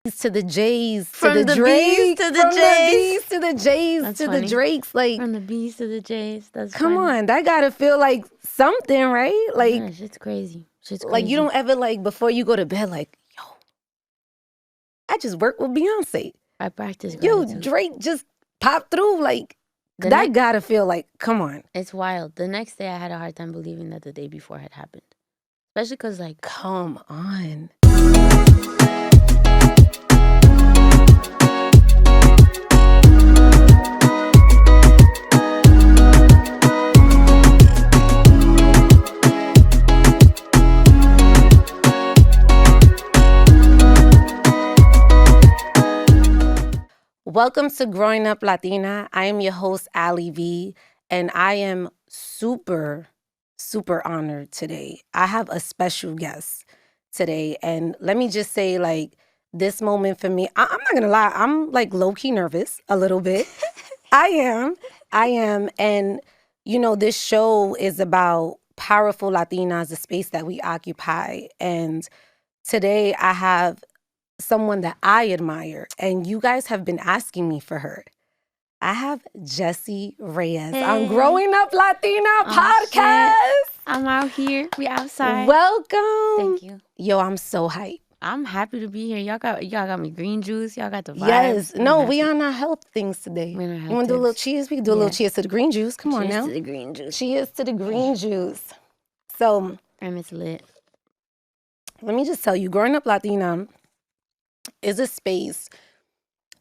to the J's to From the the Drakes, B's to the from J's. the B's to the J's That's to funny. the Drakes. Like, From the B's to the J's. That's come funny. on, that gotta feel like something, right? Like, Yeah, shit's crazy. Shit's crazy. like you don't ever like before you go to bed, like, yo, I just worked with Beyonce. I practice Yo, gratitude. Drake just popped through. Like, The that gotta feel like, come on. It's wild. The next day, I had a hard time believing that the day before had happened. Especially because, like... Come on. Welcome to Growing Up Latina. I am your host, Alyi V, and I am super honored today. I have a special guest today, and let me just say, like, this moment for me, I'm not gonna lie, I'm like low-key nervous a little bit. I am, and you know, this show is about powerful Latinas, the space that we occupy, and today I have someone that I admire, and you guys have been asking me for her. I have Jessie Reyez on Growing Up Latina podcast. Shit. I'm out here. We outside. Welcome. Thank you. Yo, I'm so hyped. I'm happy to be here. Y'all got me green juice. Y'all got the vibes. Yes. No, we on our health things today. We're on our You health want to do a little tips. cheers? We can do a little cheers to the green juice. Come on Cheers now. to the green juice. Cheers to the green juice. So, And it's lit. let me just tell you, Growing Up Latina is a space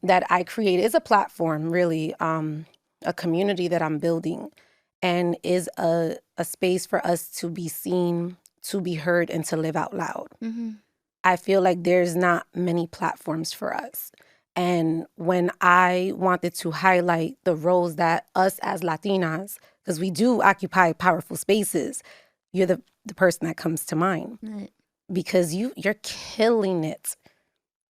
that I created. It's a platform, really, a community that I'm building, and is a space for us to be seen, to be heard, and to live out loud. Mm-hmm. I feel like there's not many platforms for us. And when I wanted to highlight the roles that us as Latinas, because we do occupy powerful spaces, you're the person that comes to mind. Lit. Because you're killing it.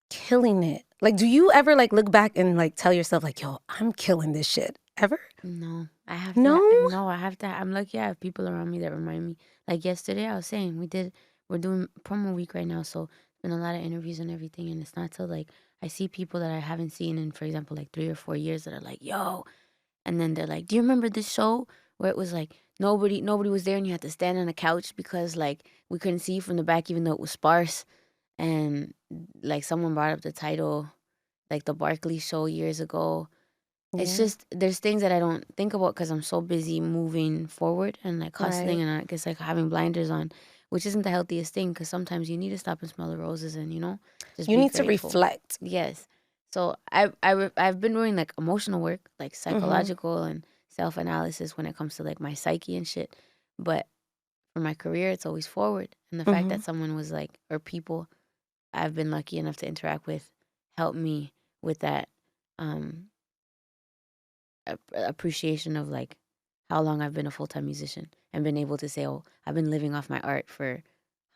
Killing it. Like, do you ever like look back and like tell yourself like, yo, I'm killing this shit? Ever? No. I have No? to. No, I have to. I'm lucky I have people around me that remind me. Like yesterday, I was saying, we're doing promo week right now. So it's been a lot of interviews and everything. And it's not till like I see people that I haven't seen in, for example, like 3 or 4 years that are like, yo. And then they're like, do you remember this show where it was like nobody was there and you had to stand on a couch because like we couldn't see you from the back even though it was sparse. And like someone brought up the title, like the Barkley show years ago. Yeah. It's just, there's things that I don't think about because I'm so busy moving forward and like hustling, Right. and I guess like having blinders on, which isn't the healthiest thing because sometimes you need to stop and smell the roses and, you know, just You be need to grateful. reflect. Yes. So I've been doing like emotional work, like psychological and self-analysis when it comes to like my psyche and shit. But for my career, it's always forward. And the fact that someone was like, or people I've been lucky enough to interact with help me with that appreciation of like how long I've been a full-time musician and been able to say, oh, I've been living off my art for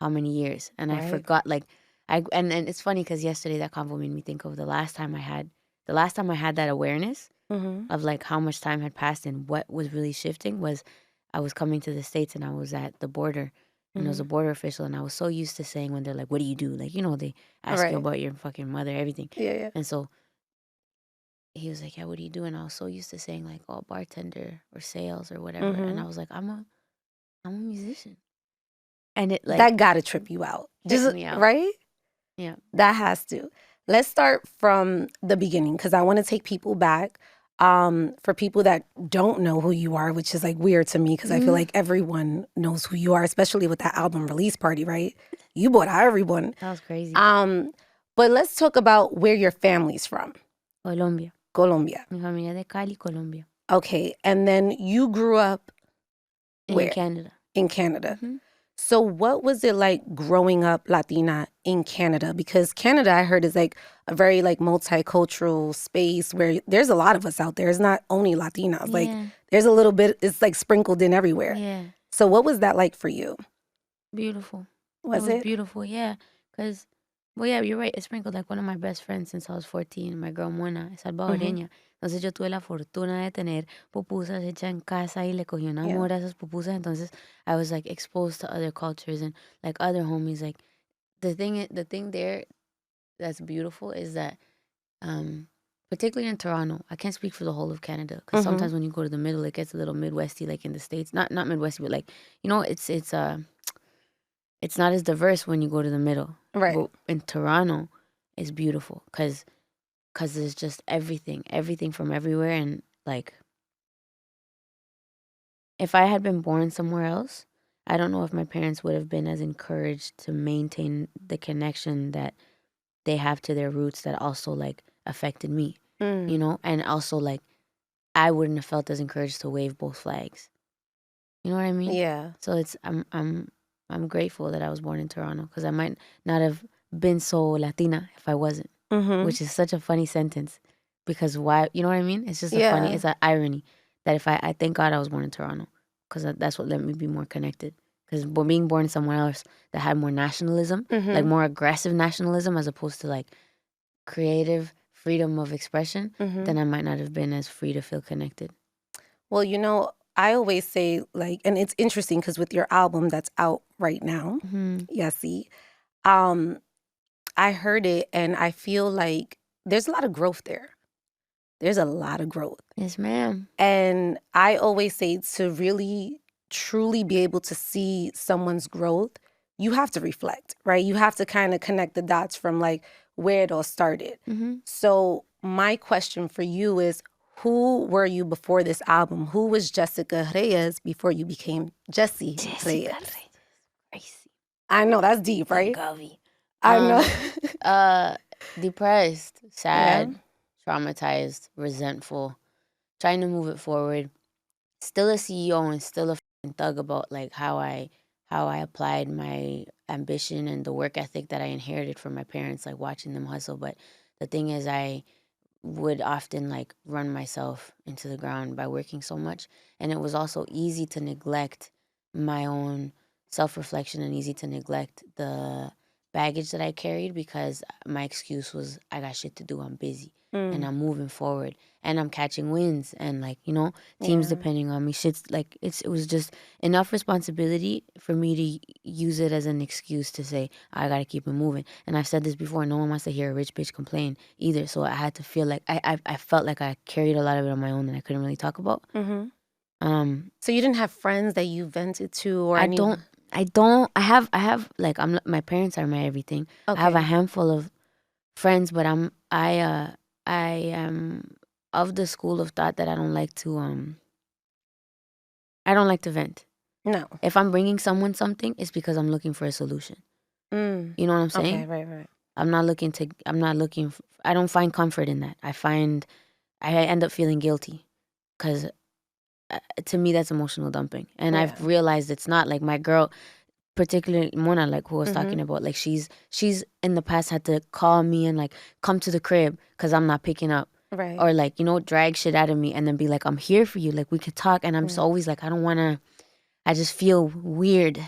how many years. And I Right. forgot, like, and it's funny because yesterday that convo made me think of the last time I had that awareness of like how much time had passed and what was really shifting was I was coming to the States and I was at the border and I was a border official, and I was so used to saying when they're like, what do you do? Like, you know, they ask you about your fucking mother, everything. Yeah. And so he was like, yeah, what do you do? And I was so used to saying like, oh, bartender or sales or whatever. And I was like, I'm a musician. And it like that gotta trip you out. tripped me out. Right? Yeah. That has to. Let's start from the beginning because I want to take people back. For people that don't know who you are, which is like weird to me because I feel like everyone knows who you are, especially with that album release party, right? You bought out everyone. That was crazy. But let's talk about where your family's from. Colombia. Colombia. Mi familia de Cali, Colombia. Okay, and then you grew up where? In Canada. In Canada. So what was it like growing up Latina in Canada? Because Canada, I heard, is like a very like multicultural space where there's a lot of us out there. It's not only Latinas. Like there's a little bit, it's like sprinkled in everywhere. Yeah. So what was that like for you? Beautiful. Was It it? was beautiful, yeah. Because, well, yeah, you're right. It sprinkled like one of my best friends since I was 14, my girl Mona, es salvadoreña. Entonces yo tuve la fortuna de tener pupusas hechas en casa y le cogí un amor a esas pupusas. Entonces I was like exposed to other cultures and like other homies. Like the thing there that's beautiful is that, particularly in Toronto, I can't speak for the whole of Canada because sometimes when you go to the middle, it gets a little Midwesty, like in the States. Not Midwesty, but like, it's not as diverse when you go to the middle. Right. But in Toronto, it's beautiful because there's just everything from everywhere. And like, if I had been born somewhere else, I don't know if my parents would have been as encouraged to maintain the connection that they have to their roots that also like affected me, you know? And also like, I wouldn't have felt as encouraged to wave both flags. You know what I mean? Yeah. So it's I'm grateful that I was born in Toronto because I might not have been so Latina if I wasn't, which is such a funny sentence because why? You know what I mean? It's just Yeah. it's an irony that if I thank God I was born in Toronto because that's what let me be more connected. Because being born somewhere else that had more nationalism, like more aggressive nationalism as opposed to like creative freedom of expression, then I might not have been as free to feel connected. Well, you know, I always say, like, and it's interesting because with your album that's out right now, Yessie, I heard it and I feel like there's a lot of growth there. There's a lot of growth. Yes, ma'am. And I always say to really, truly be able to see someone's growth, you have to reflect, right? You have to kind of connect the dots from like where it all started. So my question for you is, who were you before this album? Who was Jessica Reyez before you became Jessie Reyez? Crazy. I know, that's deep, right? Govy. I know. Depressed, sad, traumatized, resentful, trying to move it forward. Still a CEO and still a thug about like how I applied my ambition and the work ethic that I inherited from my parents, like watching them hustle. But the thing is, I would often like run myself into the ground by working so much. And it was also easy to neglect my own self-reflection and easy to neglect the baggage that I carried because my excuse was I got shit to do, I'm busy and I'm moving forward and I'm catching wins and like, you know, teams depending on me. Shit's like it was just enough responsibility for me to use it as an excuse to say I gotta keep it moving. And I've said this before, no one wants to hear a rich bitch complain either. So I had to feel like I felt like I carried a lot of it on my own and I couldn't really talk about. So you didn't have friends that you vented to or I any? don't. I have like my parents are my everything. Okay. I have a handful of friends, but I am of the school of thought that I don't like to vent. No. If I'm bringing someone something, it's because I'm looking for a solution. You know what I'm saying? Okay, right. I don't find comfort in that. I end up feeling guilty because to me that's emotional dumping. And I've realized it's not like my girl, particularly Mona, like who I was talking about, like she's in the past had to call me and like come to the crib because I'm not picking up. Right. Or like, you know, drag shit out of me and then be like, I'm here for you. Like we could talk. And I'm just always like, I just feel weird.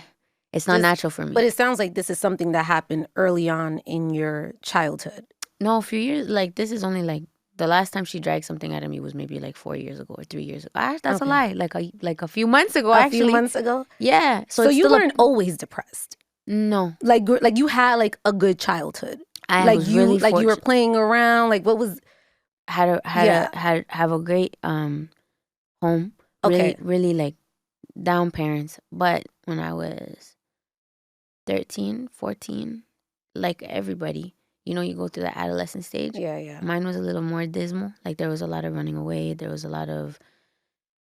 It's not natural for me. But it sounds like this is something that happened early on in your childhood. No, a few years, like this is only like, the last time she dragged something out of me was maybe like 4 years ago or 3 years ago. That's a lie. Like a few months ago, actually. A few months ago? Yeah. So you weren't always depressed? No. Like you had like a good childhood? I was really like you were playing around? Like what was? Have a great home. Okay. Really like down parents. But when I was 13, 14, like everybody, you know, you go through the adolescent stage. Yeah. Mine was a little more dismal. Like there was a lot of running away. There was a lot of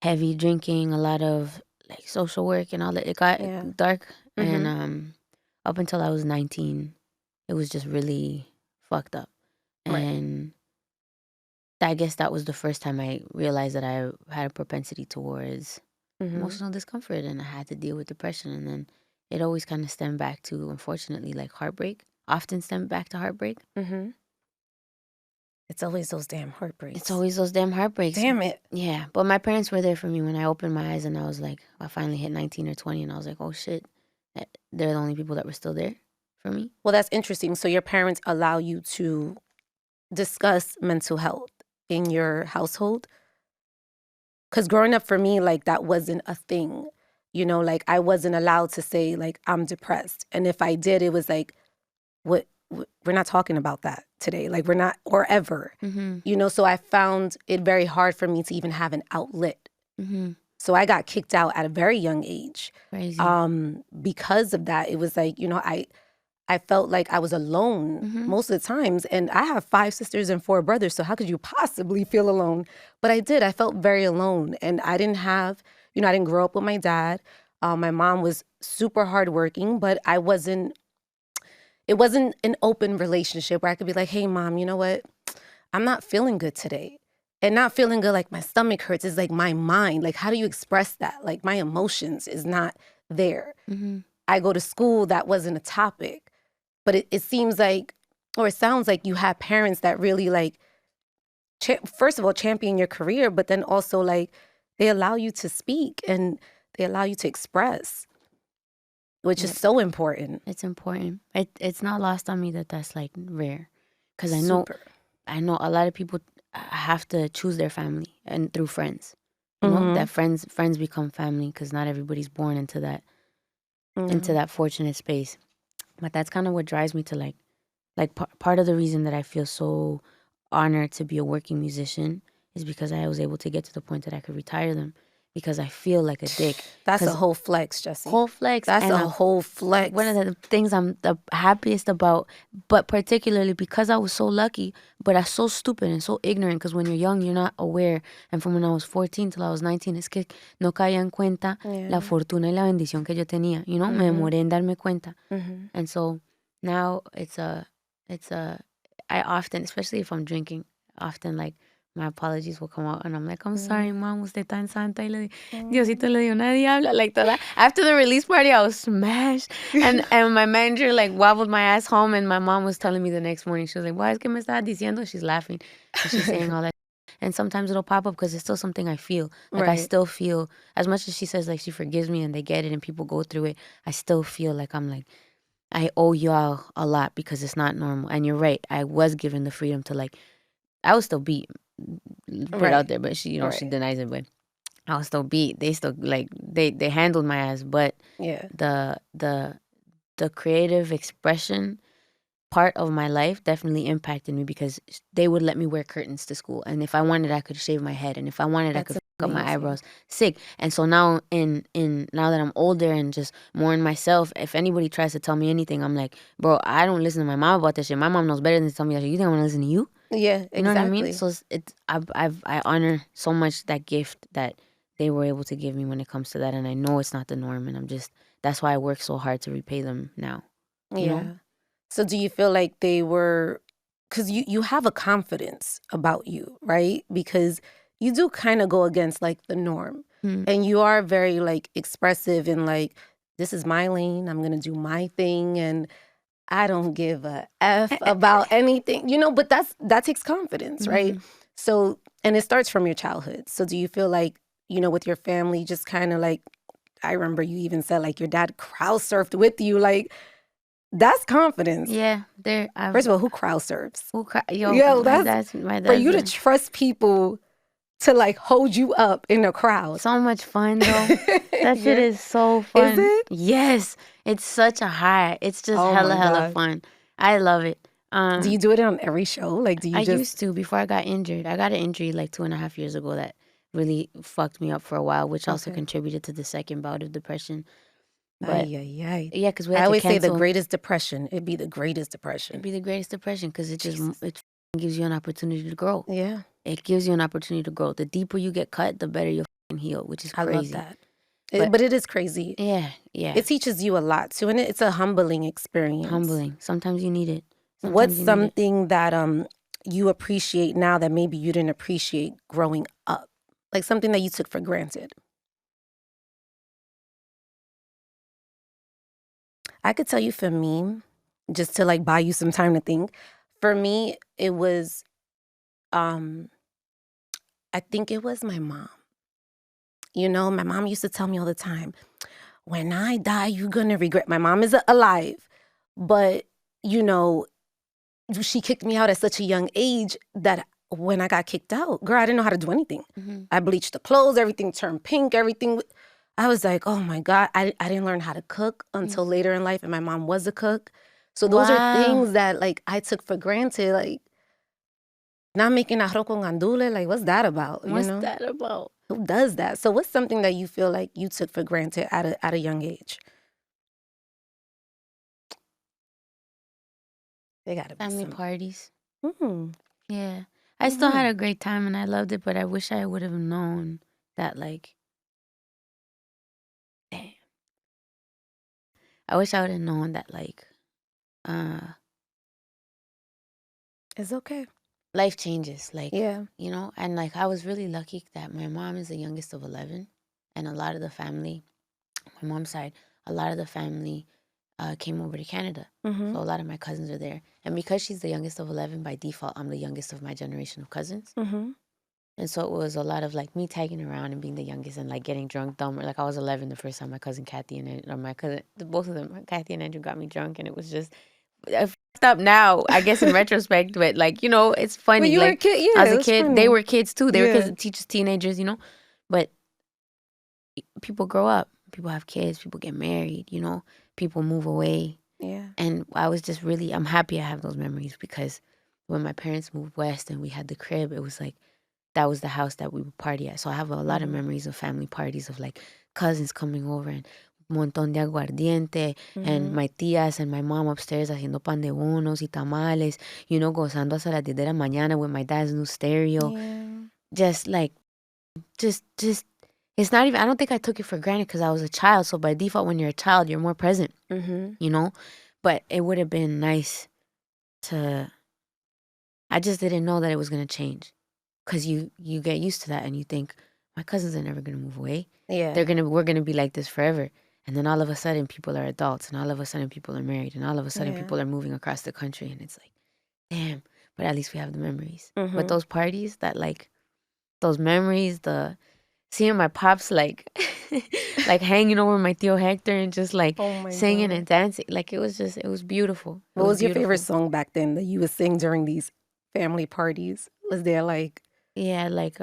heavy drinking, a lot of like social work and all that. It got dark. And up until I was 19, it was just really fucked up. And I guess that was the first time I realized that I had a propensity towards emotional discomfort and I had to deal with depression. And then it always kind of stemmed back to, unfortunately, like heartbreak. Often stemmed back to heartbreak. It's always those damn heartbreaks. Damn it. Yeah. But my parents were there for me when I opened my eyes and I was like, I finally hit 19 or 20 and I was like, oh shit, they're the only people that were still there for me. Well, that's interesting. So your parents allow you to discuss mental health in your household? Because growing up for me, like that wasn't a thing. You know, like I wasn't allowed to say like I'm depressed. And if I did, it was like, what talking about that today. Like we're not, or ever, you know? So I found it very hard for me to even have an outlet. So I got kicked out at a very young age. Crazy. Because of that. It was like, you know, I felt like I was alone most of the times. And I have 5 sisters and 4 brothers. So how could you possibly feel alone? But I did. I felt very alone. And I didn't have, you know, I didn't grow up with my dad. My mom was super hardworking, but it wasn't an open relationship where I could be like, hey, Mom, you know what? I'm not feeling good today. And not feeling good, like my stomach hurts, is like my mind. Like, how do you express that? Like my emotions is not there. I go to school, that wasn't a topic. But it seems like, or it sounds like you have parents that really like, first of all, champion your career, but then also like they allow you to speak and they allow you to express, which is so important. It's important. It's not lost on me that that's like rare, because I know a lot of people have to choose their family and through friends. You know that friends become family, because not everybody's born into that fortunate space. But that's kind of what drives me to like part of the reason that I feel so honored to be a working musician is because I was able to get to the point that I could retire them, because I feel like a dick. That's a whole flex, Jessie. Whole flex. That's a whole flex. One of the things I'm the happiest about, but particularly because I was so lucky, but I'm so stupid and so ignorant, because when you're young, you're not aware. And from when I was 14 till I was 19, es que no caía en cuenta la fortuna y la bendición que yo tenía. You know, me demoré en darme cuenta. And so now I often, especially if I'm drinking, often like my apologies will come out and I'm like, I'm sorry, Mom, usted tan santa, y Diosito le dio una diabla. Like that. After the release party, I was smashed. And my manager like wobbled my ass home, and my mom was telling me the next morning, she was like, why es que me estaba diciendo? She's laughing. And she's saying all that. And sometimes it'll pop up because it's still something I feel. Like I still feel, as much as she says like she forgives me and they get it and people go through it, I still feel like I'm like, I owe y'all a lot because it's not normal. And you're right. I was given the freedom to like, I was still beat. Put it out there, but she, you know, she denies it. But I was still beat. They still like they handled my ass. But the creative expression part of my life definitely impacted me, because they would let me wear curtains to school, and if I wanted, I could shave my head, and if I wanted, I could fuck up my eyebrows. Sick. And so now now that I'm older and just more in myself, if anybody tries to tell me anything, I'm like, bro, I don't listen to my mom about that shit. My mom knows better than to tell me that shit. You think I'm gonna listen to you? Yeah, exactly. You know what I mean? So I honor so much that gift that they were able to give me when it comes to that, and I know it's not the norm, and that's why I work so hard to repay them now. You know? So do you feel like they were, because you have a confidence about you, right? Because you do kind of go against like the norm, and you are very like expressive and like, this is my lane, I'm gonna do my thing, and I don't give a F about anything, you know, but that takes confidence, right? So, and it starts from your childhood. So do you feel like, you know, with your family, just kind of like, I remember you even said like your dad crowd surfed with you, like, that's confidence. Yeah. First of all, who crowd surfs? That's my dad. For you to trust people to like hold you up in a crowd. So much fun though. That shit is so fun. Is it? Yes. It's such a high. It's just hella fun. I love it. Do you do it on every show? Like, do you I used to before I got injured. I got an injury like 2.5 years ago that really fucked me up for a while, which also contributed to the second bout of depression. But yeah, because I always say the greatest depression. It'd be the greatest depression. It'd be the greatest depression because it gives you an opportunity to grow. Yeah, it gives you an opportunity to grow. The deeper you get cut, the better you heal, which is crazy. I love that. But it is crazy. Yeah. It teaches you a lot too, and it's a humbling experience. Humbling. Sometimes you need it. What's something that you appreciate now that maybe you didn't appreciate growing up? Like something that you took for granted. I could tell you for me, just to like buy you some time to think, for me, it was, I think it was my mom. You know, my mom used to tell me all the time, when I die, you're going to regret. My mom is alive, but, you know, she kicked me out at such a young age that when I got kicked out, girl, I didn't know how to do anything. I bleached the clothes, everything turned pink, everything. I was like, oh my God, I didn't learn how to cook until later in life, and my mom was a cook. So those are Wow. things that like I took for granted, like not making arroz con gandules, like what's that about? What's You know? that about? Who does that? So what's something that you feel like you took for granted at a young age? They gotta be Family some. parties. Mm. Yeah. I still had a great time and I loved it, but I wish I would have known that, like, damn. I wish I would have known that, like, It's okay. life changes. Like, Yeah. you know, and like I was really lucky that my mom is the youngest of 11. And a lot of the family, my mom's side, a lot of the family came over to Canada. Mm-hmm. So a lot of my cousins are there. And because she's the youngest of 11, by default, I'm the youngest of my generation of cousins. Mm-hmm. And so it was a lot of like me tagging around and being the youngest and like getting drunk dumb. Like I was 11 the first time my cousin Kathy or my cousin, both of them, Kathy and Andrew got me drunk. And it was just, I fucked up now, I guess in retrospect. But like, you know, it's funny. But you were a Like kid, yeah. as a It was kid, funny. they were kids too. They were Yeah. kids, teachers, teenagers, you know. But people grow up, people have kids, people get married, you know, people move away. Yeah. And I was just really, I'm happy I have those memories because when my parents moved west and we had the crib, it was like, that was the house that we would party at. So I have a lot of memories of family parties of like cousins coming over and montón de aguardiente and my tías and my mom upstairs haciendo pan de bonos y tamales, you know, gozando hasta las 10 de la mañana with my dad's new stereo. Yeah. Just like, just, it's not even, I don't think I took it for granted because I was a child. So by default, when you're a child, you're more present, you know? But it would have been nice to, I just didn't know that it was going to change. Because you get used to that and you think, my cousins are never going to move away. Yeah. We're going to be like this forever. And then all of a sudden people are adults and all of a sudden people are married and all of a sudden people are moving across the country. And it's like, damn, but at least we have the memories. But those parties that like, those memories, seeing my pops like, like hanging over my Tío Hector and just like singing and dancing. Like it was beautiful. What was your favorite song back then that you would sing during these family parties? Was there like... Yeah, like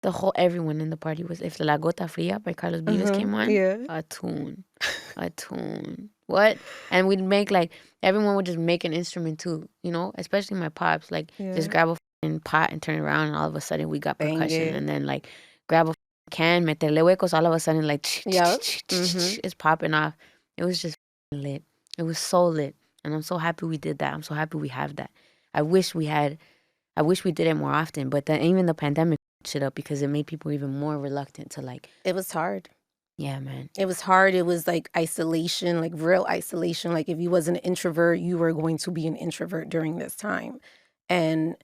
the whole everyone in the party was if La Gota Fria by Carlos Vives came on. Yeah. A tune. What? And we'd make like everyone would just make an instrument too, you know, especially my pops. Like just grab a fucking pot and turn it around, and all of a sudden we got percussion. And then like grab a can, meterle huecos, all of a sudden like it's popping off. It was just lit. It was so lit, and I'm so happy we did that. I'm so happy we have that. I wish we did it more often, but then even the pandemic shit up because it made people even more reluctant to like. It was hard. Yeah, man. It was hard. It was like isolation, like real isolation. Like if you was an introvert, you were going to be an introvert during this time. And,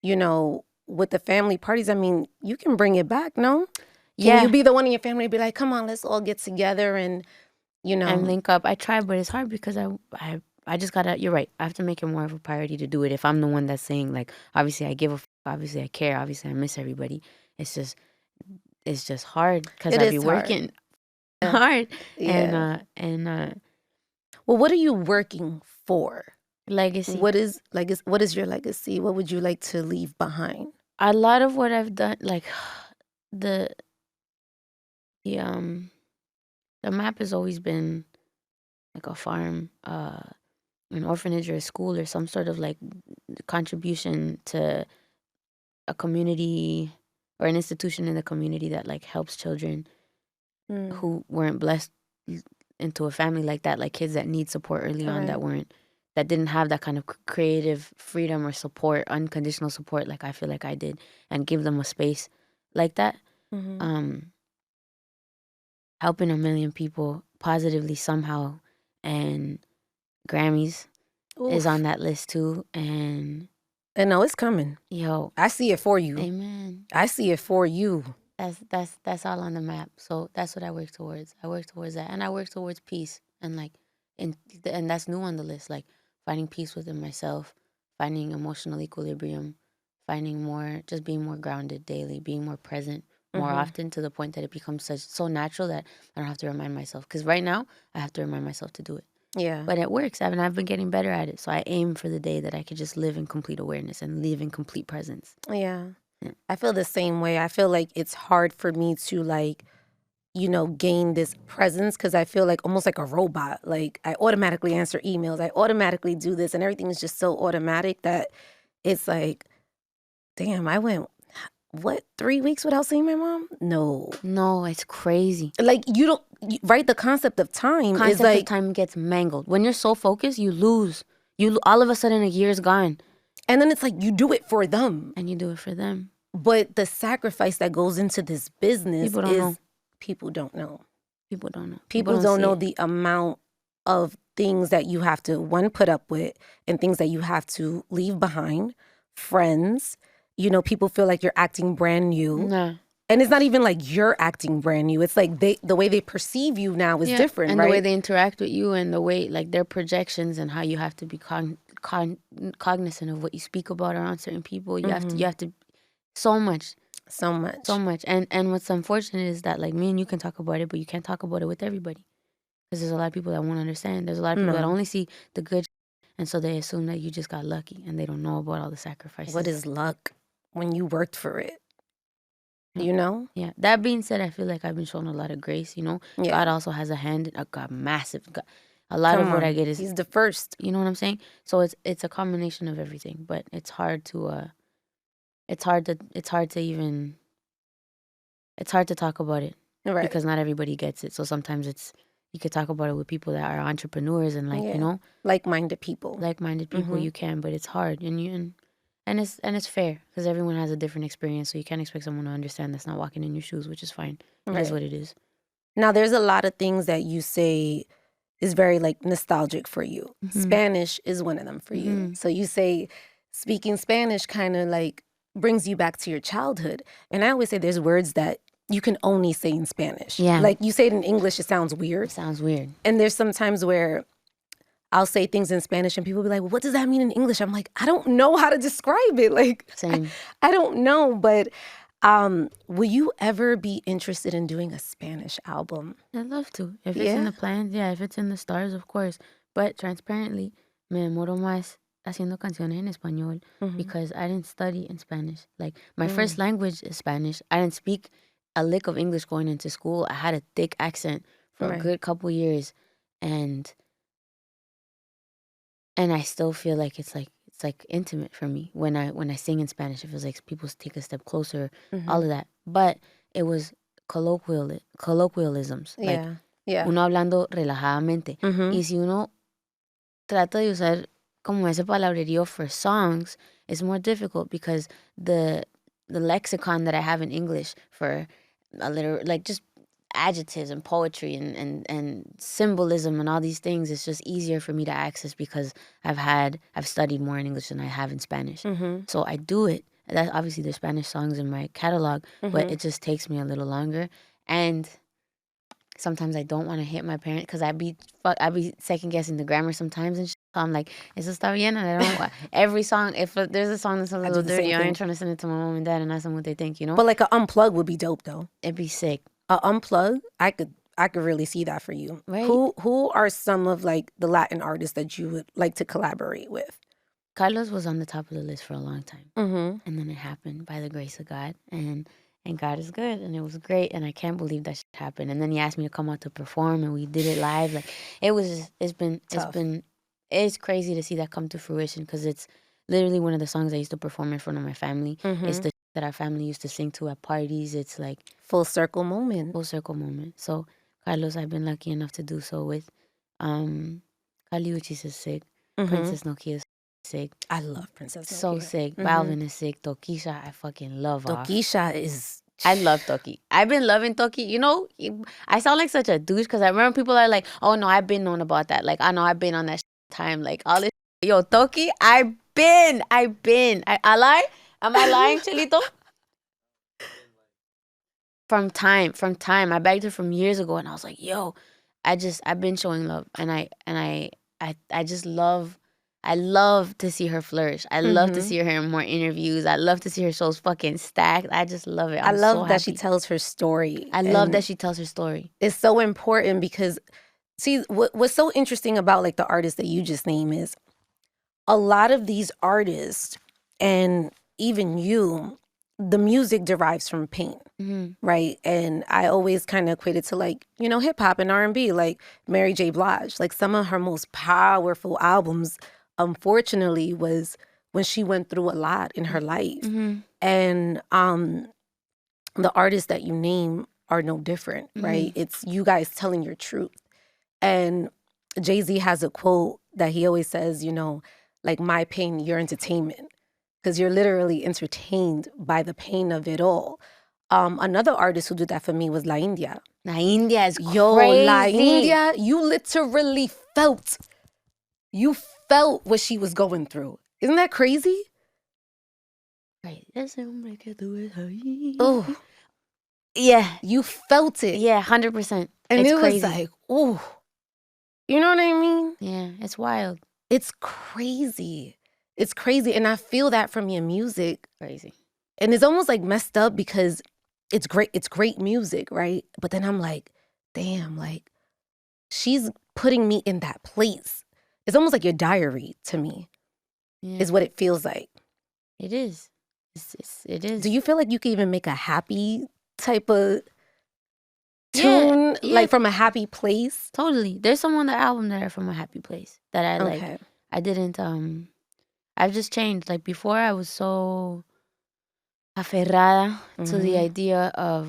you know, with the family parties, I mean, you can bring it back, no? Can you be the one in your family to be like, come on, let's all get together and, you know. And link up. I try, but it's hard because I just gotta, you're right. I have to make it more of a priority to do it. If I'm the one that's saying like, obviously I give a obviously I care, obviously I miss everybody. It's just hard because I be working hard. Yeah. And well, what are you working for? Legacy. What is your legacy? What would you like to leave behind? A lot of what I've done, like the map has always been like a farm, an orphanage or a school or some sort of like contribution to a community or an institution in the community that like helps children who weren't blessed into a family like that, like kids that need support early on that didn't have that kind of creative freedom or support, unconditional support like I feel like I did, and give them a space like that. Helping a million people positively somehow, and Grammys is on that list too. And no, it's coming. Yo, I see it for you. Amen. I see it for you. That's all on the map. So that's what I work towards. I work towards that, and I work towards peace. And like, and that's new on the list. Like finding peace within myself, finding emotional equilibrium, finding more, just being more grounded daily, being more present more often, to the point that it becomes so natural that I don't have to remind myself. Because right now I have to remind myself to do it. Yeah. But it works. I've been getting better at it. So I aim for the day that I could just live in complete awareness and live in complete presence. Yeah. I feel the same way. I feel like it's hard for me to like, you know, gain this presence because I feel like almost like a robot. Like I automatically answer emails. I automatically do this and everything is just so automatic that it's like, damn, I went, what, 3 weeks without seeing my mom? No. No, it's crazy. Like right? The concept of time is like. Time gets mangled. When you're so focused, you lose. All of a sudden a year's gone. And then it's like you do it for them. And you do it for them. But the sacrifice that goes into this business People don't know. People don't know. People don't know. People don't know the amount of things that you have to, one, put up with and things that you have to leave behind. Friends, you know, people feel like you're acting brand new. Nah. And it's not even like you're acting brand new. It's like the way they perceive you now is different, and right? And the way they interact with you and the way, like, their projections and how you have to be cognizant of what you speak about around certain people. You have to, so much. And what's unfortunate is that, like, me and you can talk about it, but you can't talk about it with everybody. Because there's a lot of people that won't understand. There's a lot of people that only see the good and so they assume that you just got lucky and they don't know about all the sacrifices. What is luck when you worked for it? You know? Yeah. That being said, I feel like I've been shown a lot of grace, you know? Yeah. God also has a hand. A lot of what I get is... He's the first. You know what I'm saying? So it's a combination of everything. But it's hard to... It's hard to talk about it. Right. Because not everybody gets it. So sometimes you could talk about it with people that are entrepreneurs and, like, you know? Like-minded people. You can, but it's hard. And it's fair because everyone has a different experience, so you can't expect someone to understand that's not walking in your shoes, which is fine. It is what it is. Now, there's a lot of things that you say is very, like, nostalgic for you. Spanish is one of them for you. So you say speaking Spanish kind of, like, brings you back to your childhood. And I always say there's words that you can only say in Spanish. Yeah. Like, you say it in English, it sounds weird. And there's some times where I'll say things in Spanish and people be like, well, what does that mean in English? I'm like, I don't know how to describe it. Like, same. I don't know. But will you ever be interested in doing a Spanish album? I'd love to. If it's in the plans, if it's in the stars, of course. But transparently, me demoro más haciendo canciones en español because I didn't study in Spanish. Like, my first language is Spanish. I didn't speak a lick of English going into school. I had a thick accent for a good couple years. And I still feel like it's like intimate for me when I sing in Spanish. It feels like people take a step closer, all of that. But it was colloquialisms. Like, uno hablando relajadamente. Y si uno trata de usar como ese palabrerío for songs, it's more difficult because the lexicon that I have in English for a little, like, just adjectives and poetry and symbolism and all these things, it's just easier for me to access because I've studied more in English than I have in Spanish. So I do it. That obviously there's Spanish songs in my catalog, but it just takes me a little longer. And sometimes I don't want to hit my parents because I be second guessing the grammar sometimes and shit. So I'm like, eso está bien, and I don't want every song. If there's a song that's a little dirty, I ain't trying to send it to my mom and dad and ask them what they think, you know. But like an unplug would be dope though. It'd be sick. Unplug, I could really see that for you. Right. Who are some of, like, the Latin artists that you would like to collaborate with? Carlos was on the top of the list for a long time. And then it happened by the grace of God. And God is good. And it was great. And I can't believe that shit happened. And then he asked me to come out to perform and we did it live. Like, it's crazy to see that come to fruition because it's literally one of the songs I used to perform in front of my family. It's the that our family used to sing to at parties. It's like full circle moment. So Carlos, I've been lucky enough to do so with. Kali Uchis is sick. Princess Nokia is sick. I love Princess Nokia. So sick. Balvin is sick. Tokisha, I fucking love her. Tokisha is... I love Toki. I've been loving Toki. You know, I sound like such a douche because I remember people are like, oh no, I've been known about that. Like, I know I've been on that time. Like, all this yo, Toki, I've been. I lie? Am I lying, Chelito? From time. I begged her from years ago and I was like, yo, I've been showing love. And I just love, I love to see her flourish. I love to see her in more interviews. I love to see her shows fucking stacked. I just love it. I love that she tells her story. I love that she tells her story. It's so important because, see, what's so interesting about, like, the artists that you just named is a lot of these artists and even you the music derives from pain, right? And I always kind of equate it to like, hip hop and R&B, like Mary J. Blige. Like some of her most powerful albums, unfortunately, was when she went through a lot in her life. And the artists that you name are no different, right? It's you guys telling your truth. And Jay-Z has a quote that he always says, like my pain, your entertainment, because you're literally entertained by the pain of it all. Another artist who did that for me was La India. La India is crazy. Yo, La India, you literally felt what she was going through. Isn't that crazy? Right. Oh, yeah. you felt it. Yeah, 100%. And it's it crazy. was like, oh, you know what I mean? Yeah, it's wild. It's crazy. It's crazy. And I feel that from your music. Crazy. And it's almost like messed up because it's great music, right? But then I'm like, damn, like she's putting me in that place. It's almost like your diary to me, is what it feels like. It is. It is. Do you feel like you could even make a happy type of tune, like from a happy place? Totally. There's some on the album that are from a happy place that I like. Okay. I didn't, I've just changed. Like before I was so aferrada to the idea of,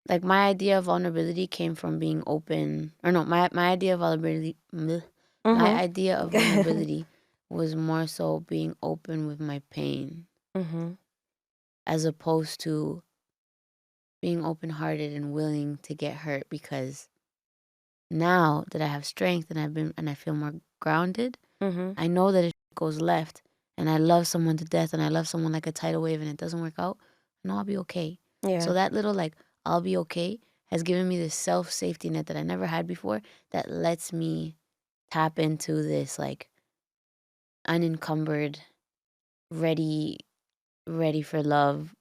like my idea of vulnerability came from being open, or no, my idea of vulnerability, my idea of vulnerability was more so being open with my pain, as opposed to being open-hearted and willing to get hurt. Because now that I have strength and I feel more grounded, I know that if it goes left and I love someone to death and I love someone like a tidal wave and it doesn't work out, no, I'll be okay. Yeah. So that little like I'll be okay has given me this self-safety net that I never had before, that lets me tap into this like unencumbered, ready for love,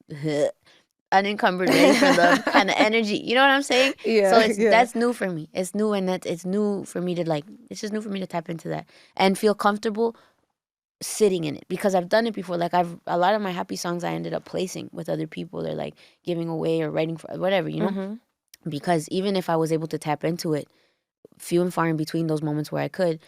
unencumbered, ready for love kind of energy. You know what I'm saying? Yeah. So that's new for me. It's new, and it's new for me to like. It's just new for me to tap into that and feel comfortable sitting in it, because I've done it before. Like a lot of my happy songs I ended up placing with other people, or like giving away or writing for whatever, you know. Because even if I was able to tap into it, few and far in between those moments where I could,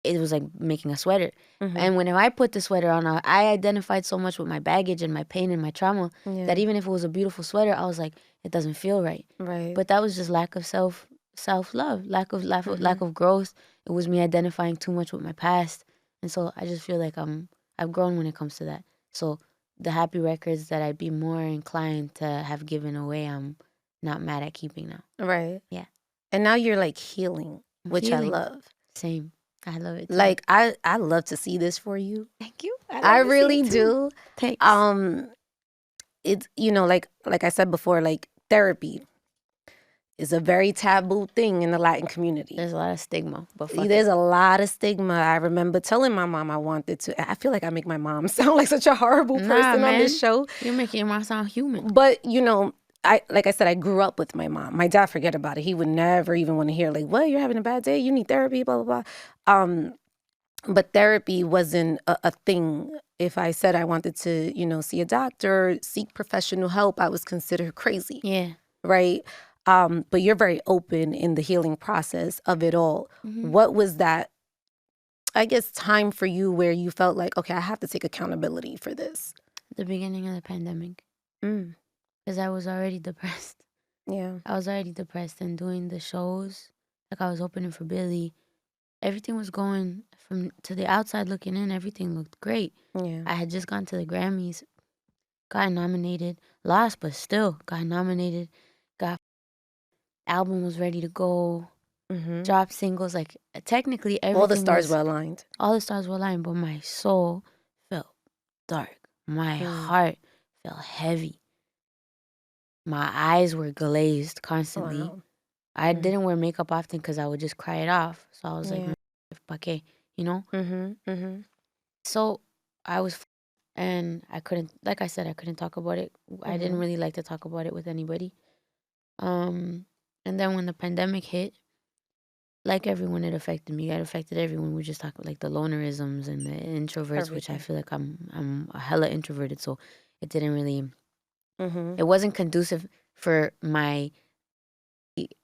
it was like making a sweater. And when I put the sweater on, I identified so much with my baggage and my pain and my trauma that even if it was a beautiful sweater, I was like, it doesn't feel right. Right. But that was just lack of self-love, lack of growth. It was me identifying too much with my past. And so I just feel like I've grown when it comes to that. So the happy records that I'd be more inclined to have given away, I'm not mad at keeping now. Right. Yeah. And now you're like healing, which I love. Same. I love it too. Like I love to see this for you. Thank you. I really do. Thanks. It's like I said before, like therapy is a very taboo thing in the Latin community. There's a lot of stigma, but there's a lot of stigma. I remember telling my mom I wanted to. I feel like I make my mom sound like such a horrible person on this show. You're making your mom sound human. But like I said, I grew up with my mom. My dad, forget about it. He would never even want to hear like, "What? You're having a bad day? You need therapy?" Blah blah blah. But therapy wasn't a thing. If I said I wanted to, see a doctor, seek professional help, I was considered crazy. Yeah. Right. But you're very open in the healing process of it all. What was that, I guess, time for you where you felt like, okay, I have to take accountability for this? The beginning of the pandemic. Because I was already depressed. Yeah. I was already depressed, and doing the shows, like I was opening for Billy, everything was going to the outside looking in, everything looked great. Yeah. I had just gone to the Grammys, got nominated, lost, but still got nominated, album was ready to go, dropped singles, like technically everything. All the stars were aligned. All the stars were aligned, but my soul felt dark. My heart felt heavy. My eyes were glazed constantly. Wow. I didn't wear makeup often because I would just cry it off. So I was like, "Pa qué?" You know? So I was, and I couldn't, like I said, I couldn't talk about it. I didn't really like to talk about it with anybody. And then when the pandemic hit, like everyone, it affected me. It affected everyone. We just talk about like the lonerisms and the introverts, which I Everything. feel like I'm a hella introverted, so it didn't really. Mm-hmm. It wasn't conducive for my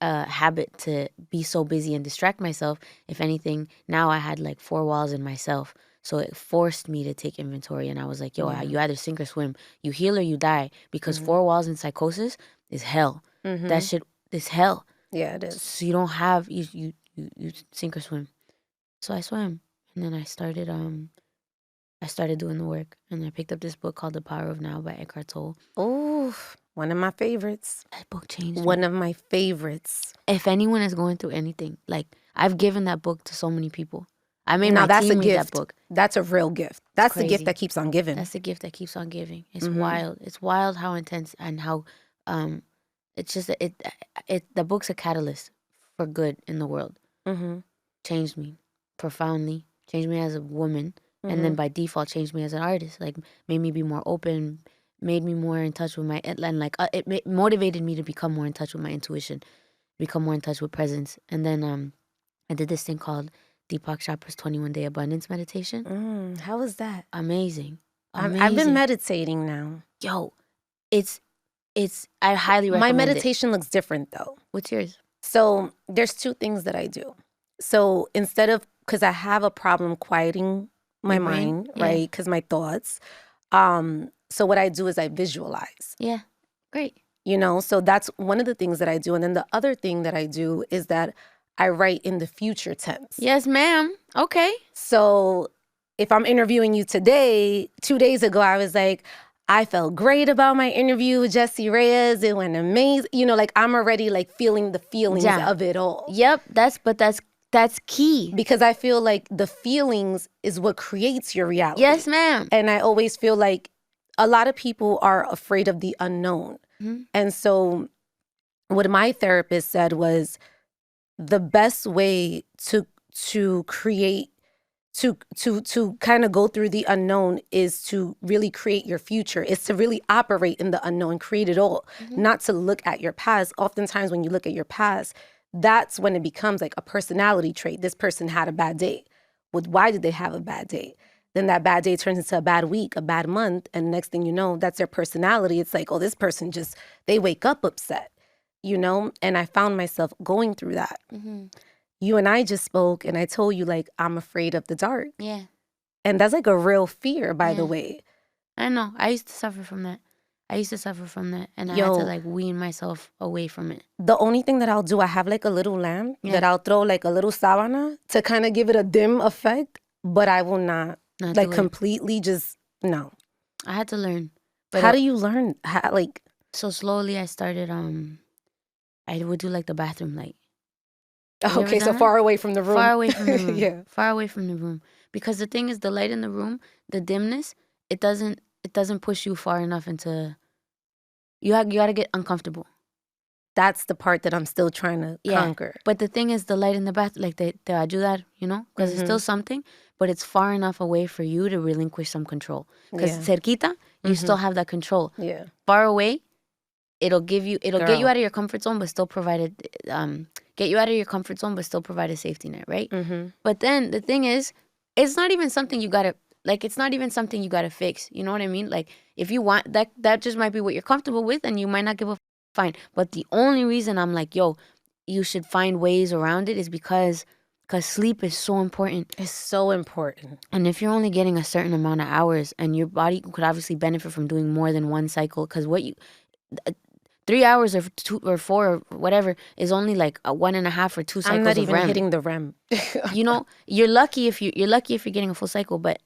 habit to be so busy and distract myself. If anything, now I had like 4 walls in myself. So it forced me to take inventory. And I was like, yo, Yeah. you either sink or swim. You heal or you die. Because Mm-hmm. 4 walls in psychosis is hell. Mm-hmm. That shit is hell. Yeah, it is. So you don't have, you sink or swim. So I swam. And then I started doing the work. And I picked up this book called The Power of Now by Eckhart Tolle. Oh, one of my favorites. That book changed me. One of my favorites. If anyone is going through anything, like I've given that book to so many people. I made Now my that's a team read that gift. book. That's a real gift. That's the gift Crazy. that keeps on giving. That's the gift that keeps on giving. It's Mhm. wild. It's wild how intense and how it's just the book's a catalyst for good in the world. Mm-hmm. Changed me profoundly. Changed me as a woman, and then by default changed me as an artist. Like made me be more open, made me more in touch with my and like it motivated me to become more in touch with my intuition, become more in touch with presence. And then I did this thing called Deepak Chopra's 21-day abundance meditation. How was that? Amazing. I've been meditating now. Yo, it's I highly recommend My meditation looks different though. What's yours? So there's two things that I do. So instead of, because I have a problem quieting my Your brain? mind, Yeah. right? Because my thoughts. So what I do is I visualize. Yeah, great. You know, so that's one of the things that I do. And then the other thing that I do is that I write in the future tense. Yes, ma'am. Okay. So if I'm interviewing you today, 2 days ago, I was like, I felt great about my interview with Jessie Reyez. It went amazing. You know, like I'm already like feeling the feelings of it all. Yep, that's key. Because I feel like the feelings is what creates your reality. Yes, ma'am. And I always feel like a lot of people are afraid of the unknown. Mm-hmm. And so what my therapist said was the best way to create to kind of go through the unknown is to really create your future, is to really operate in the unknown, create it all, not to look at your past. Oftentimes when you look at your past, that's when it becomes like a personality trait. This person had a bad day. Well, why did they have a bad day? Then that bad day turns into a bad week, a bad month, and next thing you know, that's their personality. It's like, oh, this person just, they wake up upset, you know? And I found myself going through that. Mm-hmm. You and I just spoke and I told you like, I'm afraid of the dark. Yeah. And that's like a real fear, by the way. I know. I used to suffer from that. And I had to like wean myself away from it. The only thing that I'll do, I have like a little lamp that I'll throw like a little sabana to kind of give it a dim effect, but I will not like completely just, no. I had to learn. But how do you learn? Like, so slowly I started, I would do like the bathroom light. Okay, so far away from the room. Far away from the room. Yeah. Far away from the room. Because the thing is, the light in the room, the dimness, it doesn't push you far enough into, you got to get uncomfortable. That's the part that I'm still trying to conquer. But the thing is, the light in the bath, like the ayudar, you know, because it's still something, but it's far enough away for you to relinquish some control. Because cerquita, you still have that control. Yeah. Far away, it'll get you out of your comfort zone, but still provide get you out of your comfort zone, but still provide a safety net, right? But then the thing is, it's not even something you gotta fix. You know what I mean? Like if you want that just might be what you're comfortable with, and you might not give a fine. But the only reason I'm like, yo, you should find ways around it is because sleep is so important. It's so important. And if you're only getting a certain amount of hours, and your body could obviously benefit from doing more than one cycle, because 3 hours or 2 or 4 or whatever is only like a 1.5 or 2 cycles. I'm not even REM. hitting the REM. You know, you're lucky if you're getting a full cycle. But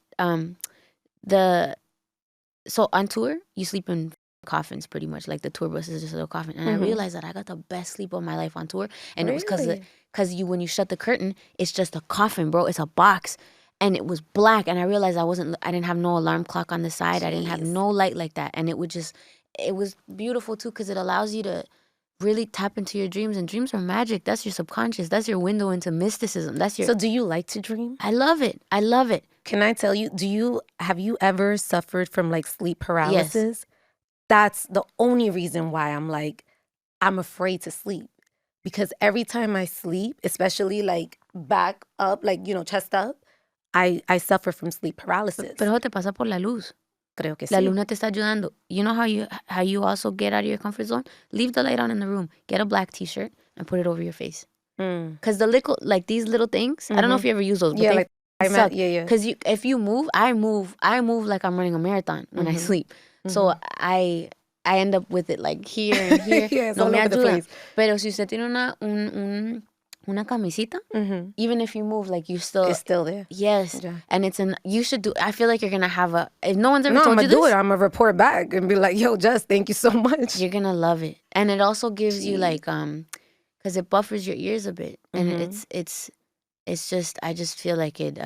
so on tour you sleep in coffins pretty much. Like the tour bus is just a little coffin. And I realized that I got the best sleep of my life on tour, and it was because when you shut the curtain, it's just a coffin, bro. It's a box. And it was black, and I realized I didn't have no alarm clock on the side. Jeez. I didn't have no light like that, and it was beautiful too, because it allows you to really tap into your dreams, and dreams are magic. That's your subconscious. That's your window into mysticism. So do you like to dream? I love it. Can I tell you, have you ever suffered from like sleep paralysis? Yes. That's the only reason why I'm afraid to sleep. because every time I sleep, especially like back up, like, chest up, I suffer from sleep paralysis. Pero eso te pasa por la luz. Creo que La sí. luna te está ayudando. You know how you also get out of your comfort zone? Leave the light on in the room. Get a black t-shirt and put it over your face. Because these little things, I don't know if you ever use those, but they suck. Because if you move, I move like I'm running a marathon when I sleep. So I end up with it like here and here. Yeah, no me all over the ayuda. place. Pero si usted tiene una camisita, even if you move, like it's still there. Yes. Yeah. And you should do, I feel like you're going to have if no one's ever No, told I'm you gonna do this, it. I'm gonna report back and be like, yo, Jess, thank you so much. you're going to love it. And it also gives you like, because it buffers your ears a bit. And it's just, I just feel like it,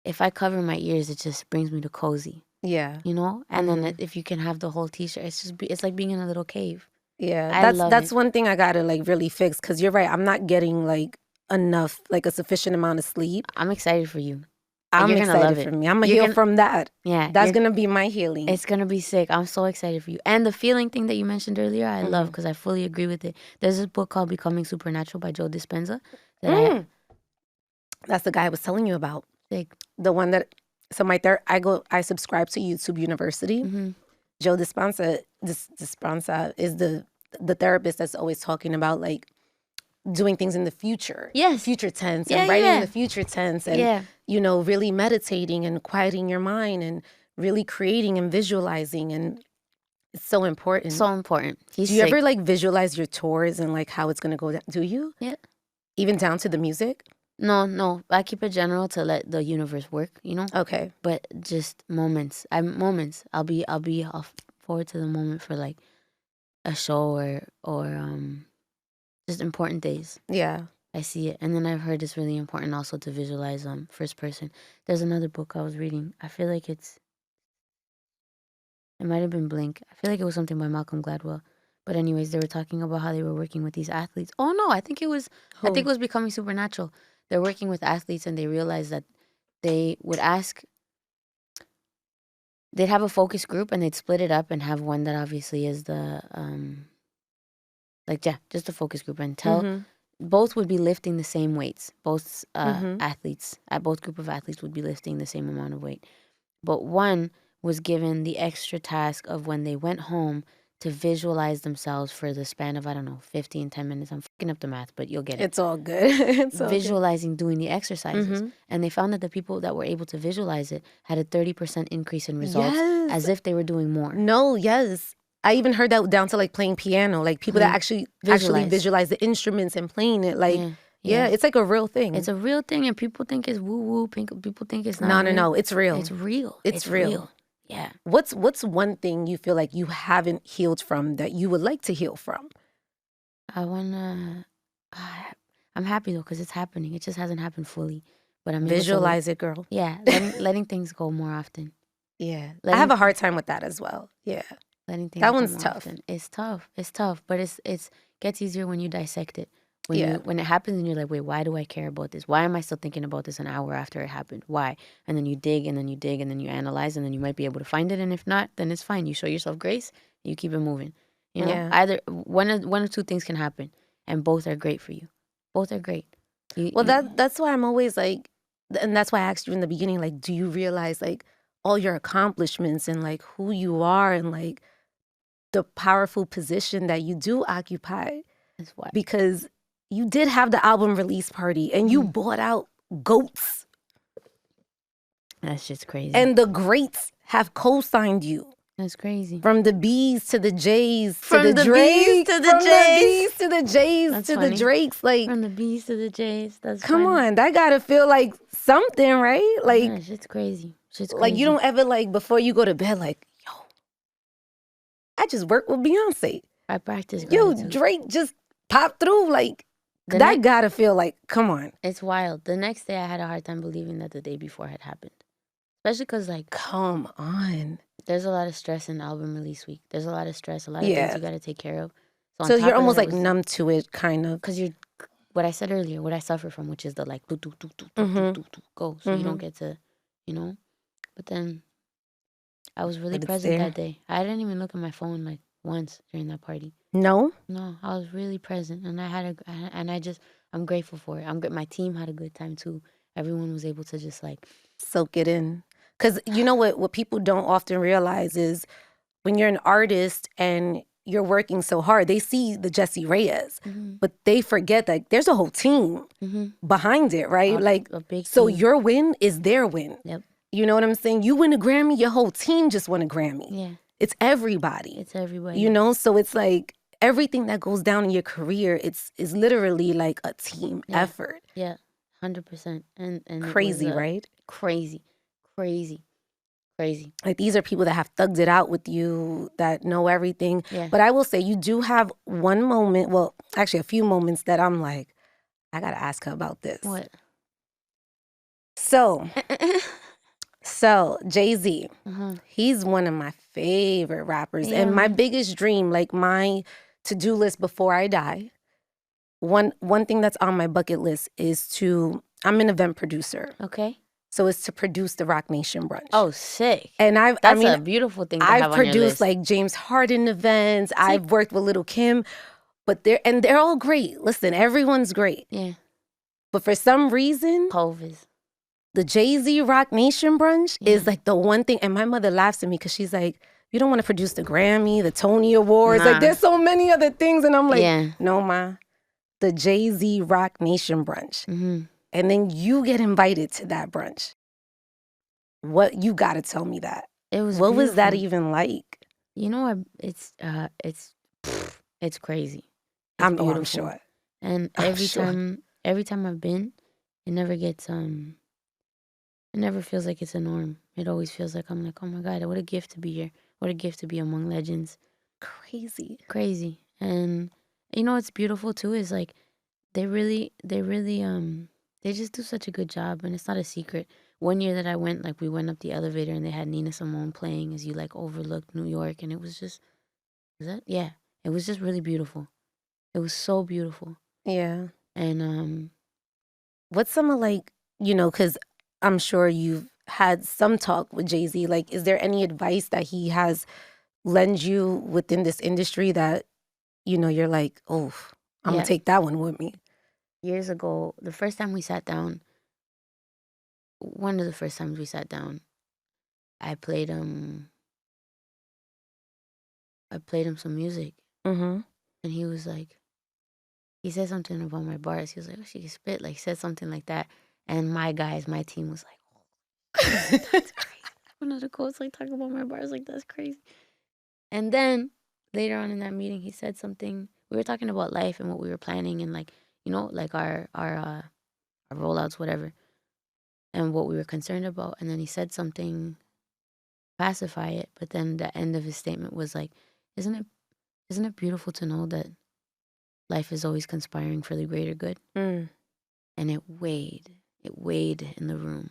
if I cover my ears, it just brings me to cozy. Yeah. You know? And then if you can have the whole t-shirt, it's like being in a little cave. Yeah, that's one thing I gotta like really fix, because you're right. I'm not getting like enough, like a sufficient amount of sleep. I'm excited for you. I'm you're excited love for it. me. I'm gonna heal from that. Yeah, that's gonna be my healing. It's gonna be sick. I'm so excited for you. And the feeling thing that you mentioned earlier, I love, because I fully agree with it. There's this book called Becoming Supernatural by Joe Dispenza. That's the guy I was telling you about. Sick. The one that I subscribe to YouTube University. Joe Dispenza is the therapist that's always talking about like doing things in the future. Yes. Future tense and writing in the future tense and, really meditating and quieting your mind and really creating and visualizing. And it's so important. So important. Do you ever like visualize your tours and like how it's going to go down? Do you? Yeah. Even down to the music? No. I keep it general to let the universe work, you know? Okay. But just moments. I'll be off forward to the moment for like a show or just important days. Yeah. I see it. And then I've heard it's really important also to visualize first person. There's another book I was reading. I feel like it might have been Blink. I feel like it was something by Malcolm Gladwell. But anyways, they were talking about how they were working with these athletes. Oh no, I think it was Becoming Supernatural. They're working with athletes and they realized that they would they'd have a focus group and they'd split it up and have one that obviously is the just a focus group, and both would be lifting the same weights. Both athletes, both group of athletes would be lifting the same amount of weight. But one was given the extra task of when they went home to visualize themselves for the span of, 15, 10 minutes. I'm fucking up the math, but you'll get it. It's all good. Visualizing doing the exercises. And they found that the people that were able to visualize it had a 30% increase in results, as if they were doing more. No, yes. I even heard that down to like playing piano, like people that actually visualize the instruments and playing it. Like, yeah, it's like a real thing. It's a real thing, and people think it's woo-woo. People think it's not. No. It's real. It's real. It's real. Yeah. What's one thing you feel like you haven't healed from that you would like to heal from? I'm happy though, because it's happening. It just hasn't happened fully, but I'm visualize it, girl. Yeah, letting things go more often. Yeah, I have a hard time with that as well. Yeah, letting things. That one's tough. Often. It's tough, but it's gets easier when you dissect it. When it happens and you're like, wait, why do I care about this? Why am I still thinking about this an hour after it happened? Why? And then you dig and then you dig and then you analyze and then you might be able to find it. And if not, then it's fine. You show yourself grace. You keep it moving. You know, either one or two things can happen, and both are great for you. Both are great. That's why I'm always like, and that's why I asked you in the beginning, like, do you realize like all your accomplishments and like who you are and like the powerful position that you do occupy? That's why. Because you did have the album release party and you bought out goats. That's just crazy. And the greats have co-signed you. That's crazy. From the B's to the J's to from the Drakes. From the B's to the J's to the Drakes. Like, from the B's to the J's. That's come on, that gotta feel like something, right? Like, yeah, shit's crazy. Like, you don't ever like before you go to bed, like, yo, I just worked with Beyonce. I practice. Yo, Drake just popped through. Like, that gotta feel like, come on. It's wild. The next day, I had a hard time believing that the day before had happened. Especially because, like, come on. There's a lot of stress in album release week. There's a lot of stress, a lot of things you got to take care of. So you're almost like numb to it, kind of. Because you're, what I said earlier, what I suffer from, which is the like, go. So you don't get to, you know. But then I was really present that day. I didn't even look at my phone like once during that party. No? No, I was really present, and I'm grateful for it. My team had a good time too. Everyone was able to just like Soak it in. Because you know what people don't often realize is when you're an artist and you're working so hard, they see the Jessie Reyez, but they forget that there's a whole team behind it, right? Like, a big so team. your win is their win. Yep. You know what I'm saying? You win a Grammy, your whole team just won a Grammy. Yeah. It's everybody. It's everybody. You know, so it's like everything that goes down in your career, is literally like a team effort. Yeah, 100%. And Crazy, it was, right? Crazy. Like these are people that have thugged it out with you, that know everything. Yeah. But I will say you do have one moment, well, actually a few moments that I'm like, I gotta ask her about this. What? So Jay-Z, he's one of my favorite rappers. Yeah, and my man. biggest dream, like my to-do list before I die, one thing that's on my bucket list is I'm an event producer. Okay. So it's to produce the Roc Nation brunch. Oh, sick. And That's a beautiful thing to have I've on your produced list. like James Harden events. I've worked with Little Kim, but they're all great. Listen, everyone's great. Yeah. But for some reason, Hovis. the Jay-Z Roc Nation brunch is like the one thing. And my mother laughs at me because she's like, you don't want to produce the Grammy, the Tony Awards. Like there's so many other things. And I'm like, no, Ma, the Jay-Z Roc Nation brunch. And then you get invited to that brunch. What, you got to tell me that. What was that even like? You know, it's crazy. I'm sure. And every time I've been, it never gets it never feels like it's a norm. It always feels like I'm like, oh my God, what a gift to be here. What a gift to be among legends. Crazy. And you know what's beautiful too is like they really they just do such a good job, and it's not a secret. One year that I went, like we went up the elevator and they had Nina Simone playing as you like overlooked New York, and it was just it was just really beautiful. It was so beautiful. Yeah. And what's some of like, you know, because I'm sure you've had some talk with Jay-Z. Like, is there any advice that he has lent you within this industry that, you know, you're like, oh, I'm gonna take that one with me? Years ago, the first time we sat down, one of the first times we sat down, I played him some music. And he was like, he said something about my bars. He was like, oh, she can spit, like said something like that. And my team was like, oh, that's crazy. One of the quotes like talking about my bars, like that's crazy. And then later on in that meeting, he said something. We were talking about life and what we were planning, and like, you know, like our rollouts, whatever, and what we were concerned about. And then he said something, pacify it. But then the end of his statement was like, isn't it beautiful to know that life is always conspiring for the greater good? And it weighed in the room.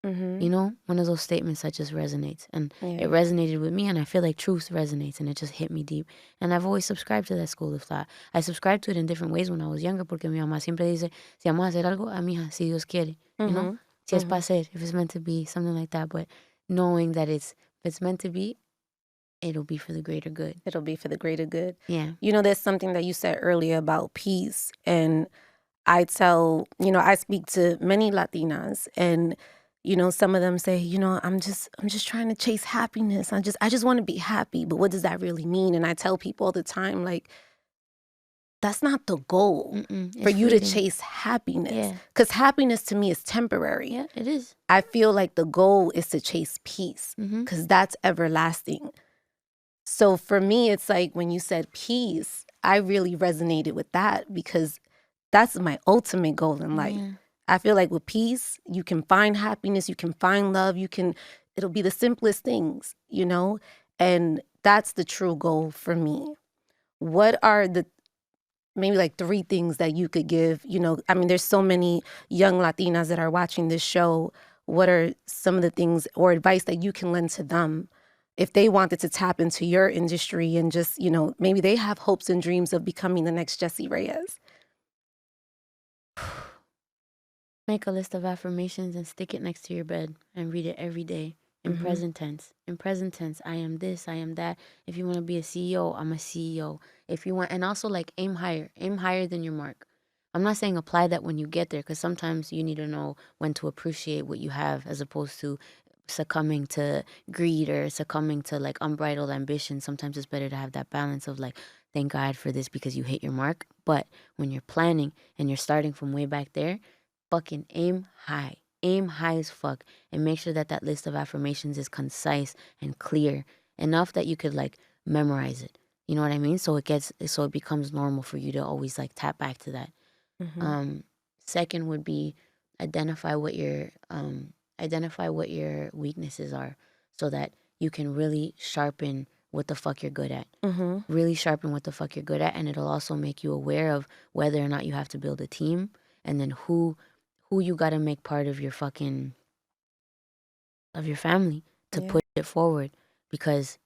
You know, one of those statements that just resonates. And it resonated with me, and I feel like truth resonates, and it just hit me deep. And I've always subscribed to that school of thought. I subscribed to it in different ways when I was younger, porque mi mamá siempre dice, si vamos a hacer algo, a mija, si Dios quiere. You know, si es para ser, if it's meant to be, something like that. But knowing that if it's meant to be, it'll be for the greater good. It'll be for the greater good. Yeah. You know, there's something that you said earlier about peace. And I speak to many Latinas, and you know, some of them say, you know, I'm just trying to chase happiness. I just want to be happy. But what does that really mean? And I tell people all the time, like, that's not the goal for you to chase happiness. Because happiness to me is temporary. Yeah, it is. I feel like the goal is to chase peace, because that's everlasting. So for me, it's like when you said peace, I really resonated with that, because that's my ultimate goal in life. Yeah. I feel like with peace, you can find happiness, you can find love, it'll be the simplest things, you know? And that's the true goal for me. What are the maybe like 3 things that you could give, you know? I mean, there's so many young Latinas that are watching this show. What are some of the things or advice that you can lend to them if they wanted to tap into your industry and just, you know, maybe they have hopes and dreams of becoming the next Jessie Reyez? Make a list of affirmations and stick it next to your bed and read it every day in present tense. In present tense, I am this, I am that. If you want to be a CEO, I'm a CEO. if you want, and also like aim higher than your mark. I'm not saying apply that when you get there, because sometimes you need to know when to appreciate what you have as opposed to succumbing to greed or succumbing to like unbridled ambition. Sometimes it's better to have that balance of like, thank God for this because you hit your mark. But when you're planning and you're starting from way back there, fucking aim high. Aim high as fuck, and make sure that that list of affirmations is concise and clear enough that you could like memorize it. You know what I mean? So it becomes normal for you to always like tap back to that. Second would be identify what your weaknesses are, so that you can really sharpen what the fuck you're good at. Really sharpen what the fuck you're good at, and it'll also make you aware of whether or not you have to build a team, and then who you got to make part of your fucking of your family to push it forward, because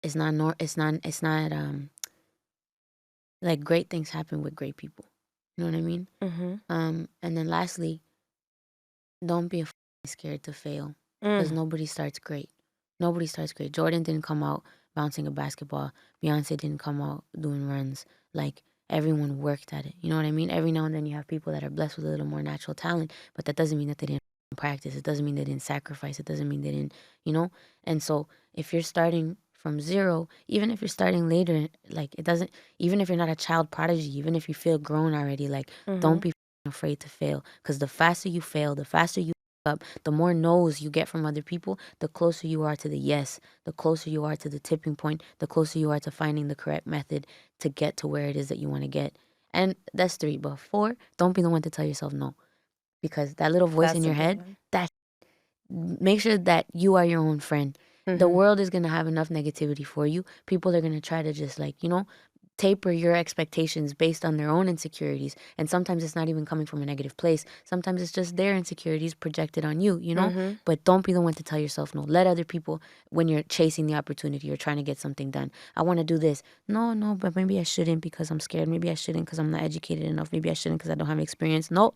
it's not like great things happen with great people. You know what I mean? And then lastly, don't be scared to fail, because nobody starts great. Nobody starts great. Jordan didn't come out bouncing a basketball. Beyonce didn't come out doing runs. Like, everyone worked at it. You know what I mean? Every now and then you have people that are blessed with a little more natural talent, but that doesn't mean that they didn't practice. It doesn't mean they didn't sacrifice. It doesn't mean they didn't, you know? And so if you're starting from zero, even if you're starting later, like, it doesn't, even if you're not a child prodigy, even if you feel grown already, like, don't be afraid to fail, because the faster you fail, the faster you up, the more no's you get from other people, the closer you are to the yes, the closer you are to the tipping point, the closer you are to finding the correct method to get to where it is that you want to get. And that's 3. But 4, don't be the one to tell yourself no, because that little voice in your head, that make sure that you are your own friend. The world is going to have enough negativity for you. People are going to try to just like, you know, taper your expectations based on their own insecurities. And sometimes it's not even coming from a negative place. Sometimes it's just their insecurities projected on you, you know? But don't be the one to tell yourself no. Let other people, when you're chasing the opportunity or trying to get something done, I want to do this. No, but maybe I shouldn't because I'm scared. Maybe I shouldn't because I'm not educated enough. Maybe I shouldn't because I don't have experience. No,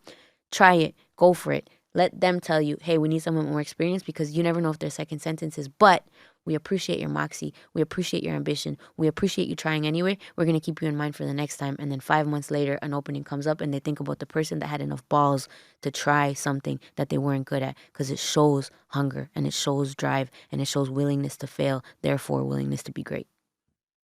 try it. Go for it. Let them tell you, hey, we need someone more experienced, because you never know if their second sentence is, but we appreciate your moxie. We appreciate your ambition. We appreciate you trying anyway. We're going to keep you in mind for the next time. And then 5 months later, an opening comes up and they think about the person that had enough balls to try something that they weren't good at, because it shows hunger and it shows drive and it shows willingness to fail, therefore willingness to be great.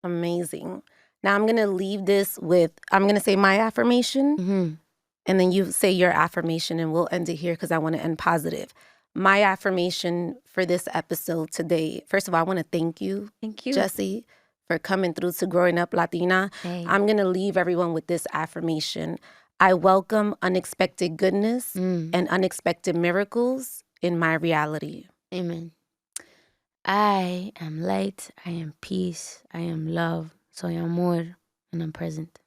Amazing. Now I'm going to leave this with, I'm going to say my affirmation. And then you say your affirmation, and we'll end it here because I want to end positive. My affirmation for this episode today, first of all, I want to thank you, Jessie, for coming through to Growing Up Latina. Hey. I'm going to leave everyone with this affirmation. I welcome unexpected goodness and unexpected miracles in my reality. Amen. I am light, I am peace, I am love, soy amor, and I'm present.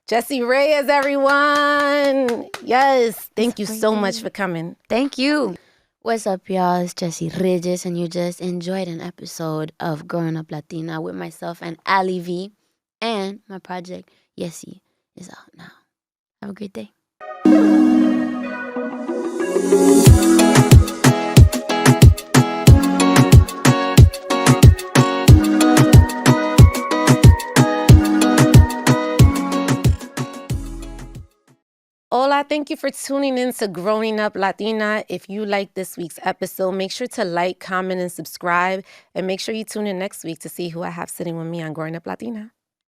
Jessie Reyez, everyone. Yes. Thank you so much for coming. Thank you. What's up, y'all? It's Jessie Reyez, and you just enjoyed an episode of Growing Up Latina with myself and Alyi V. And my project, Yessie, is out now. Have a great day. Hola, thank you for tuning in to Growing Up Latina. If you like this week's episode, make sure to like, comment, and subscribe. And make sure you tune in next week to see who I have sitting with me on Growing Up Latina.